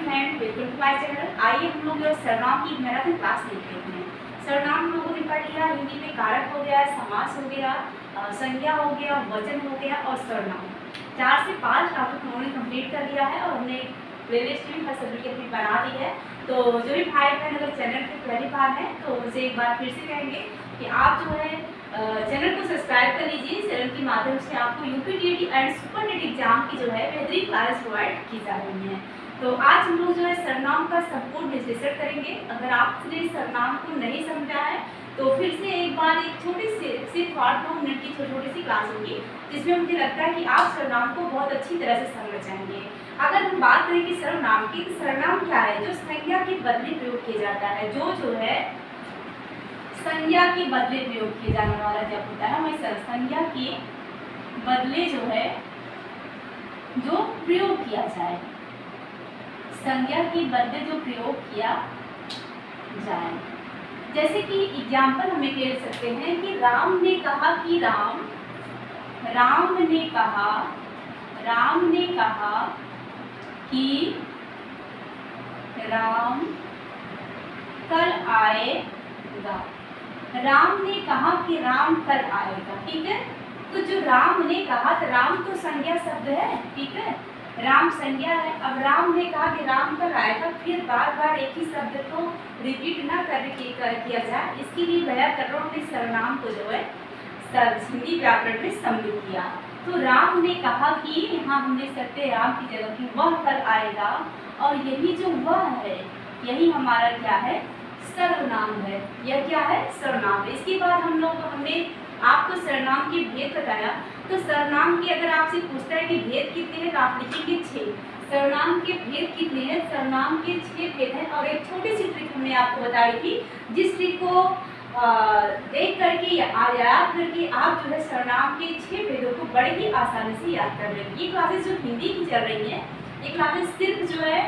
Friend, welcome to my channel. आइए हम लोग सर्वनाम की मैराथन क्लास देखते हैं। सर्वनाम लोगों ने पढ़ लिया, हिंदी में कारक हो गया, समास हो गया, संज्ञा हो गया, वचन हो गया और सर्वनाम। 4 से 5 टॉपिक उन्होंने कंप्लीट कर लिया है और हमने प्लेलिस्ट भी हर सब्जेक्ट की अपनी बना दी है। तो जो भी भाई बहन अगर चैनल पे पहली बार है तो उनसे एक बार फिर से कहेंगे कि आप जो है चैनल को सब्सक्राइब कर लीजिए। चैनल के माध्यम से आपको UPTET and super net exam की जो है बेहतरीन क्लास प्रोवाइड की जा रही है। तो आज हम लोग जो है सर्वनाम का संपूर्ण विश्लेषण करेंगे। अगर आपने सर्वनाम को नहीं समझा है तो फिर से एक बार एक छोटी सी सिर्फ 8-9 मिनट की छोटी सी क्लास होगी, जिसमें मुझे लगता है कि आप सर्वनाम को बहुत अच्छी तरह से समझ जाएंगे। अगर हम बात करें कि सर्वनाम की, तो सर्वनाम क्या है? जो संज्ञा के बदले प्रयोग किया जाता है, जो है संज्ञा के बदले प्रयोग किए जाने वाला जब होता है हमें संज्ञा के बदले जो है जो प्रयोग किया जाए, संज्ञा के बदले जो प्रयोग किया जाए। जैसे कि एग्जाम्पल हमें ले सकते हैं कि राम ने कहा कि राम ने कहा कि राम कल आएगा। राम ने कहा कि राम कल आएगा, ठीक है। तो जो राम ने कहा, तो राम तो संज्ञा शब्द है, ठीक है, राम संज्ञा है। अब राम ने कहा कि राम कल आएगा, फिर बार बार एक ही शब्द को रिपीट ना करके किया जाए, इसके लिए व्याकरण ने सर्वनाम को जो है हिंदी व्याकरण में सम्मिलित किया। तो राम ने कहा कि यहाँ हमने सकते राम की जगह की वह कल आएगा, और यही जो वह है यही हमारा क्या है? सर्वनाम है। यह क्या है? सर्वनाम है। इसके बाद हमने आपको सर्वनाम के भेद बताया। तो सर्वनाम के अगर आपसे पूछता है कि भेद कितने हैं तो आप लिखेंगे 6। सर्वनाम के भेद कितने हैं? सर्वनाम के 6 भेद हैं। और एक छोटी सी ट्रिक हमने आपको बताई थी, जिस ट्रिक को देख करके या याद करके आप जो है सर्वनाम के 6 भेदों को बड़े ही आसानी से याद कर लेंगे। ये क्लासेस जो हिंदी की चल रही है, ये क्लासेस सिर्फ जो है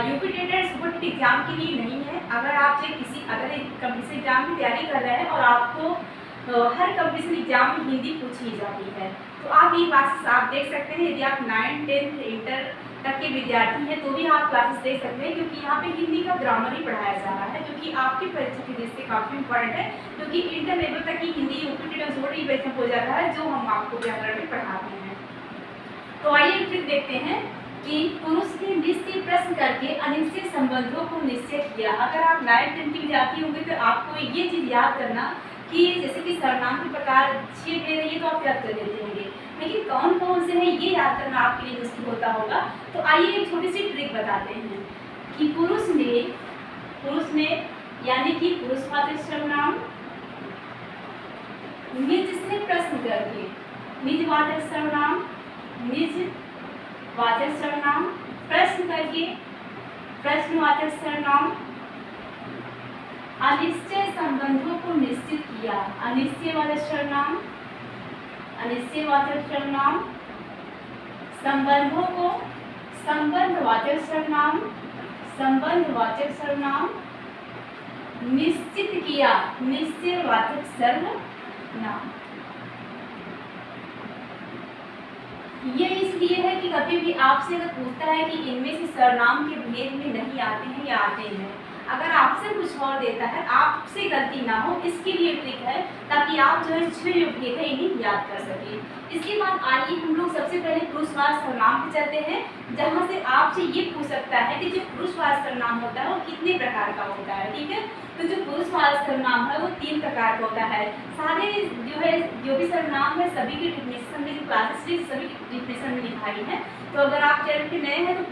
UPTET and super net exam के लिए नहीं है। अगर आप अगर कंपटीशन एग्जाम की तैयारी कर रहे हैं और आपको हर कंपटीशन एग्जाम में हिंदी पूछी जाती है, तो आप ये क्लासेस आप देख सकते हैं। यदि आप 9th 10th इंटर तक के विद्यार्थी हैं तो भी आप क्लासेस देख सकते हैं, क्योंकि यहाँ पे हिंदी का ग्रामर ही पढ़ाया जा रहा है, जो कि आपकी परीक्षा की दृष्टि से काफ़ी इंपॉर्टेंट है, क्योंकि इंटर लेवल तक की Hindi UPTET and super net परीक्षा हो जाता है, जो हम आपको व्याकरण में पढ़ाते हैं। तो आइए फिर देखते हैं कि पुरुष ने निश्चय प्रश्न करके अनिश्चित संबंधों को निश्चय किया। अगर आप 9th 10th के विद्यार्थी होंगे तो आपको ये चीज़ याद करना कि जैसे कि सर्वनाम के प्रकार 6 भेद है, ये तो आप याद कर लेते होंगे, लेकिन कौन कौन से हैं ये याद करना आपके लिए मुश्किल होता होगा। तो आइए एक छोटी सी ट्रिक बताते हैं कि पुरुष ने यानी कि पुरुषवाचक सर्वनाम, निज से प्रश्न करके निजवाचक सर्वनाम, निजवाचक सर्वनाम, प्रश्न करके प्रश्नवाचक सर्वनाम, अनिश्चय संबंधों को निश्चित किया, अनिश्चयवाचक सर्वनाम, अनिश्चयवाचक सर्वनाम, संबंधों को संबंधवाचक सर्वनाम, संबंधवाचक सर्वनाम, निश्चित किया, निश्चयवाचक सर्वनाम। ये इसलिए है कि कभी भी आपसे अगर पूछता है कि इनमें से सर्वनाम के भेद में नहीं आते हैं या आते हैं, अगर आपसे कुछ और देता है, आपसे गलती ना हो, इसके लिए ट्रिक है, ताकि आप जो है 6 जो भेद है इन्हें याद कर सकें। इसके बाद आइए हम लोग सबसे पहले पुरुषवाचक सर्वनाम पे चलते हैं, जहाँ से आपसे ये पूछ सकता है कि जो पुरुषवाचक सर्वनाम होता है वो कितने प्रकार का होता है, ठीक है। तो जो पुरुषवाचक सर्वनाम है वो 3 प्रकार का होता है। सारे जो भी सर्वनाम है सभी की डिफिनेशन में क्लासेस सभी की डिफिनेशन में लिखाई है। तो अगर आप चैनल पे नए हैं तो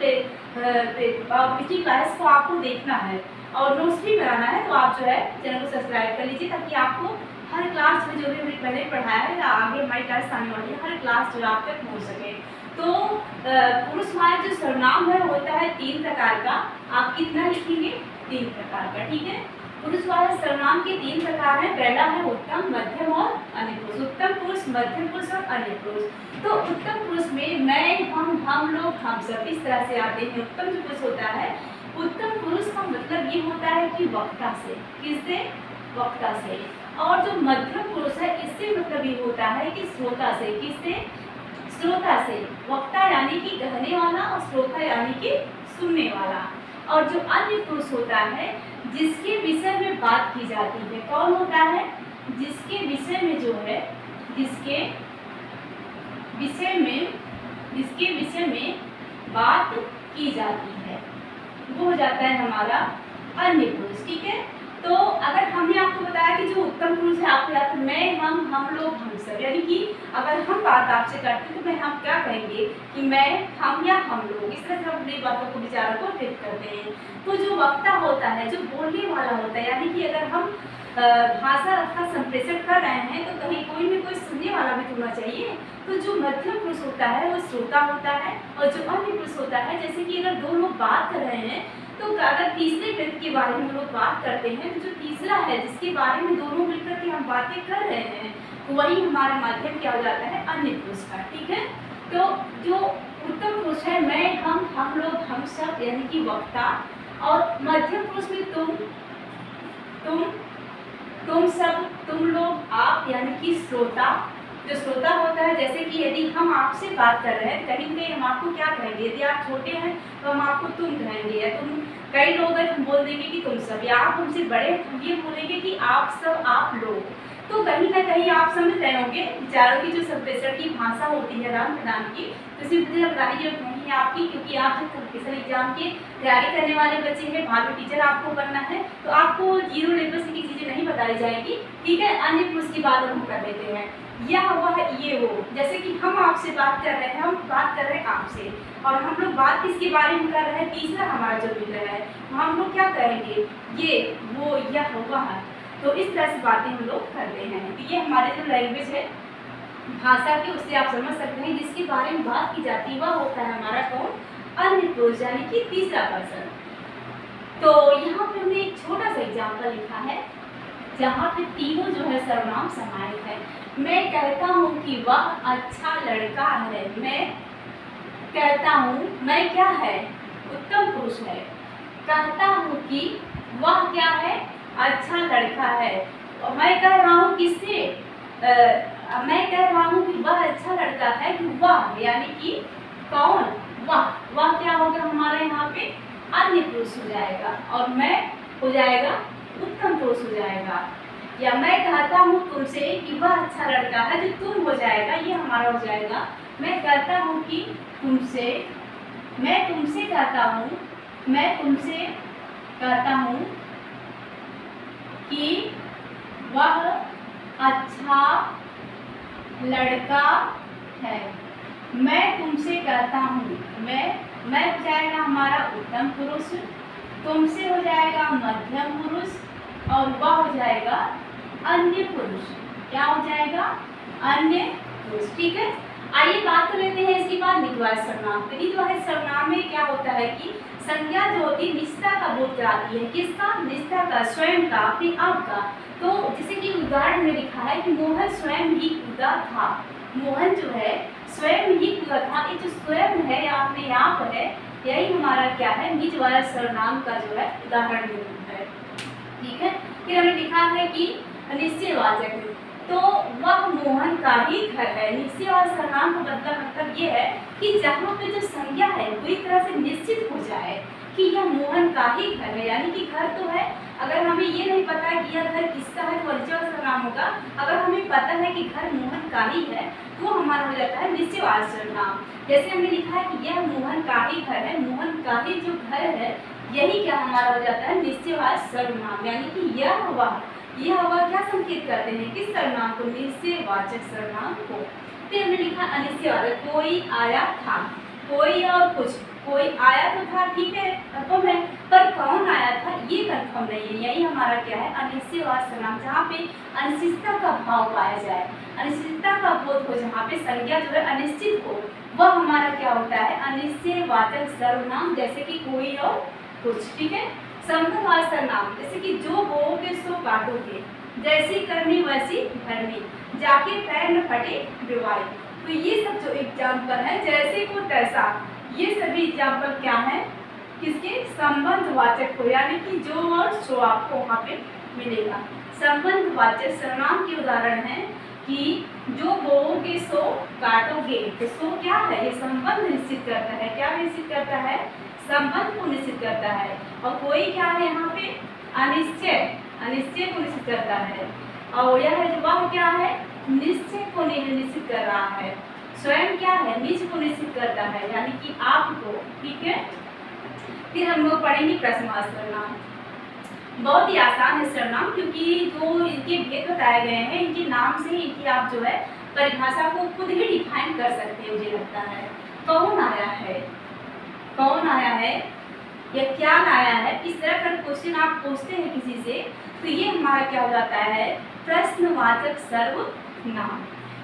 पिछली क्लास को आपको देखना है और नोट्स भी बनाना है, तो आप जो है चैनल को सब्सक्राइब कर लीजिए, ताकि आपको हर क्लास में जो भी हमने पहले पढ़ाया है या आगे हमारी क्लास आने वाली है, हर क्लास जो आप तक पहुँच सके। तो पुरुषवाचक जो सर्वनाम है होता है 3 प्रकार का। आप कितना लिखेंगे? 3 प्रकार का, ठीक है। पुरुषवाचक सर्वनाम के 3 प्रकार हैं। पहला है उत्तम, मध्यम और अन्य पुरुष। उत्तम पुरुष, मध्यम पुरुष और अन्य पुरुष। तो उत्तम पुरुष में मैं, हम लोग, हम सब इस तरह से आते हैं। उत्तम जो पुरुष होता है, उत्तम पुरुष का मतलब ये होता है कि वक्ता से, किससे? वक्ता से। और जो मध्यम पुरुष है इससे मतलब ये होता है कि श्रोता से, किससे? श्रोता से, वक्ता यानी कि कहने वाला और श्रोता यानी कि सुनने वाला। और जो अन्य पुरुष होता है जिसके विषय में बात की जाती है, कौन होता है? जिसके विषय में जो है, जिसके विषय में बात की जाती है, वो हो जाता है हमारा अन्य पुरुष। ठीक है, तो अगर हमने आपको बताया कि जो उत्तम पुरुष है, आपको याद मैं, हम लोग, हम सब, यानी कि अगर हम बात आपसे करते हैं तो मैं हम क्या कहेंगे कि मैं, हम या हम लोग, इस तरह से हम अपनी बातों को, विचारों को व्यक्त करते हैं। तो जो वक्ता होता है, जो बोलने वाला होता है, यानी कि अगर हम भाषा का संप्रेषण कर रहे हैं तो कहीं कोई में कोई सुनने वाला भी होना चाहिए। तो जो मध्यम पुरुष होता है वो श्रोता होता है, और जो अन्य पुरुष होता है, जैसे कि अगर दो लोग बात कर रहे हैं तो अगर तीसरे व्यक्ति के बारे में लोग बात करते हैं तो जो तीसरा है जिसके बारे में दोनों मिलकर के हम बातें कर रहे हैं, तो वही हमारा माध्यम क्या हो जाता है? अन्य पुरुष का। ठीक है, तो जो उत्तम पुरुष है मैं, हम लोग, हम सब, यानी कि वक्ता, और मध्यम पुरुष में तुम सब, तुम लोग, आप, यानी कि श्रोता। जो श्रोता होता है, जैसे कि यदि हम आपसे बात कर रहे हैं, कहीं कहीं हम आपको क्या कहेंगे? यदि आप छोटे हैं तो हम आपको तुम कहेंगे, या तुम, कई लोग हैं हम बोल देंगे कि तुम सब, या आप हमसे बड़े हम ये बोलेंगे कि आप सब, आप लोग। तो कहीं ना कहीं आप समझ रहे होंगे विचारों की जो संप्रेषण की भाषा होती है आदान प्रदान की, तो इसी मुझे बताने की जरूरत नहीं है आपकी, क्योंकि आप जब कंपटीशन एग्जाम की तैयारी करने वाले बच्चे हैं, भावी टीचर आपको बनना है, तो आपको जीरो लेवल से की चीज़ें नहीं बताई जाएगी। ठीक है, अन्य पुरुष की बात हम कर लेते हैं, यह वह ये वो। जैसे कि हम आपसे बात कर रहे हैं, हम बात कर रहे हैं आपसे, और हम लोग बात किसके बारे में कर रहे हैं? तीसरा हमारा जो मित्र है, तो हम लोग क्या करेंगे? ये, वो, यह, वह। तो इस तरह से बातें हम लोग करते हैं। तो ये हमारे जो लैंग्वेज है भाषा की, उससे आप समझ सकते हैं जिसके बारे में बात की जाती है वह होता है हमारा कौन? अन्य पुरुष, यानी कि तीसरा पर्सन। तो यहाँ पे हमने एक छोटा सा एग्जाम्पल लिखा है जहाँ पे तीनों जो है सर्वनाम समाहित है। मैं कहता हूँ कि वह अच्छा लड़का है। मैं कहता हूँ, मैं क्या है? उत्तम पुरुष है। कहता हूँ कि वह क्या है? अच्छा लड़का है। मैं कह रहा हूँ किससे? मैं कह रहा हूँ कि वह अच्छा लड़का है, कि वह यानी कि कौन? वह क्या होगा हमारे यहाँ पे? अन्य पुरुष हो जाएगा, और मैं हो जाएगा उत्तम पुरुष हो जाएगा। या मैं कहता हूँ तुमसे कि वह अच्छा लड़का है, जो तुम हो जाएगा, ये हमारा हो जाएगा। मैं कहता हूँ कि तुमसे, मैं तुमसे कहता हूँ, मैं तुमसे कहता हूँ कि वह अच्छा लड़का है। मैं तुमसे कहता हूँ, मैं हो जाएगा हमारा उत्तम पुरुष, तुमसे हो जाएगा मध्यम पुरुष, और वह हो जाएगा अन्य पुरुष। क्या हो जाएगा? अन्य पुरुष। ठीक है, आइए बात कर लेते हैं इसके बाद निजवाचक सर्वनाम। तो निजवाचक सर्वनाम में क्या होता है कि संज्ञा जो होती है निजता का बोध कराती है। किसका? निजता का, स्वयं का, अपने आप का। तो जैसे कि उदाहरण में लिखा है कि मोहन स्वयं ही कूदा था। मोहन जो है स्वयं ही कूदा था। ये जो स्वयं है या अपने आप है, यही हमारा क्या है? निजवाचक सर्वनाम का जो है उदाहरण है। ठीक है, फिर हमने लिखा है कि निश्चयवाचक, तो वह मोहन का ही घर है। निश्चयवाचक सर्वनाम का मतलब ये है कि जहाँ पे जो संज्ञा है पूरी तरह से निश्चित हो जाए कि यह मोहन का ही घर है, यानी कि घर तो है, अगर हमें ये नहीं पता है कि यह घर किसका है तो निश्चयवाचक सर्वनाम होगा। अगर हमें पता है कि घर मोहन का ही है तो हमारा हो जाता है निश्चयवाचक सर्वनाम। जैसे हमने लिखा है कि यह मोहन का ही घर है, मोहन का ही जो घर है, यही क्या हमारा हो जाता है? निश्चयवाचक सर्वनाम। यानी कि यह वह क्या संकेत करते हैं? किस सर्वनाम को? निश्चयवाचक सर्वनाम को। फिर हमने लिखा अनिश्चयवाचक, कोई आया था। कोई और कुछ, कोई आया तो था, ठीक है, कंफर्म है, पर कौन आया था ये कंफर्म नहीं है। यही हमारा क्या है? अनिश्चयवाचक सर्वनाम, जहाँ पे अनिश्चितता का भाव पाया जाए, अनिश्चितता का बोध हो, जहाँ पे संज्ञा जो है अनिश्चित हो, वह हमारा क्या होता है? अनिश्चयवाचक सर्वनाम। जैसे कि कोई और कुछ। ठीक है, संबंधवाचक सर्वनाम, जैसे कि जो बोओगे सो काटोगे, जैसी करनी वैसी भरनी, जाके पैर न फटे बिवाई। तो ये सब जो एग्जाम्पल है, जैसे को तैसा, ये सभी एग्जाम्पल क्या है? किसके? संबंधवाचक को, यानी कि जो और सो आपको वहाँ पे मिलेगा। संबंधवाचक सर्वनाम के उदाहरण है कि जो बोओगे सो काटोगे। तो सो क्या है, ये संबंध निश्चित करता है। क्या निश्चित करता है, संबंध को निश्चित करता है। और कोई क्या है यहाँ पे, अनिश्चय, अनिश्चय को निश्चित करता है। और यह वह क्या है, निश्चय को निश्चित कर रहा है। स्वयं क्या है, निज को निश्चित करता है, यानी कि आपको। ठीक है, फिर हम लोग पढ़ेंगे प्रश्नवाचक सर्वनाम। बहुत ही आसान है सर्वनाम, क्योंकि जो इनके भेद बताए गए हैं, इनके नाम से ही इनकी आप जो है परिभाषा को खुद ही डिफाइन कर सकते हैं। मुझे लगता है कौन आया है, कौन आया है या क्या लाया है, इस तरह का क्वेश्चन आप पूछते हैं किसी से, तो ये हमारा क्या हो जाता है, प्रश्नवाचक सर्वनाम।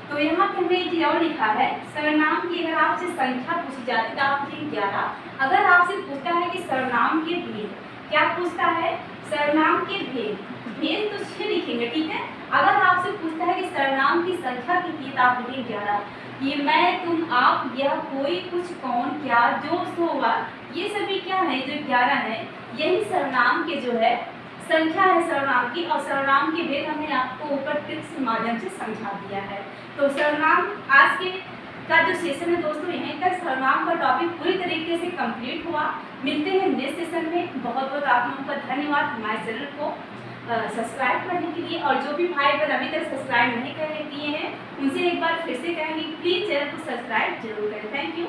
तो यहाँ पे हमने एक और लिखा है, सर्वनाम की अगर आपसे संख्या पूछी जाती तो आप लिखेंगे 11। अगर आपसे पूछता है कि सर्वनाम के भेद, क्या पूछता है, सर्वनाम के भेद, भेद तो 6 लिखेंगे। ठीक है, अगर आपसे पूछता है कि सर्वनाम की संख्या कितनी, तो आप लिखेंगे 11। ये मैं, तुम, आप, यह, कोई, कुछ, कौन, क्या, जो, सो, वह, ये सभी क्या है, जो 11 है, यही सर्वनाम के जो है संख्या है सर्वनाम की। और सर्वनाम के भेद हमने आपको ऊपर टिप्स के माध्यम से समझा दिया है। तो सर्वनाम आज के का जो सेशन है दोस्तों, यहीं तक सर्वनाम का टॉपिक पूरी तरीके से कंप्लीट हुआ। मिलते हैं नेक्स्ट सेशन में। बहुत बहुत आप लोगों का धन्यवाद हमारे चैनल को सब्सक्राइब करने के लिए। और जो भी भाई बहन अभी तक सब्सक्राइब नहीं कर किए हैं, उनसे एक बार फिर से कहेंगे प्लीज़ चैनल को सब्सक्राइब जरूर करें। Thank you.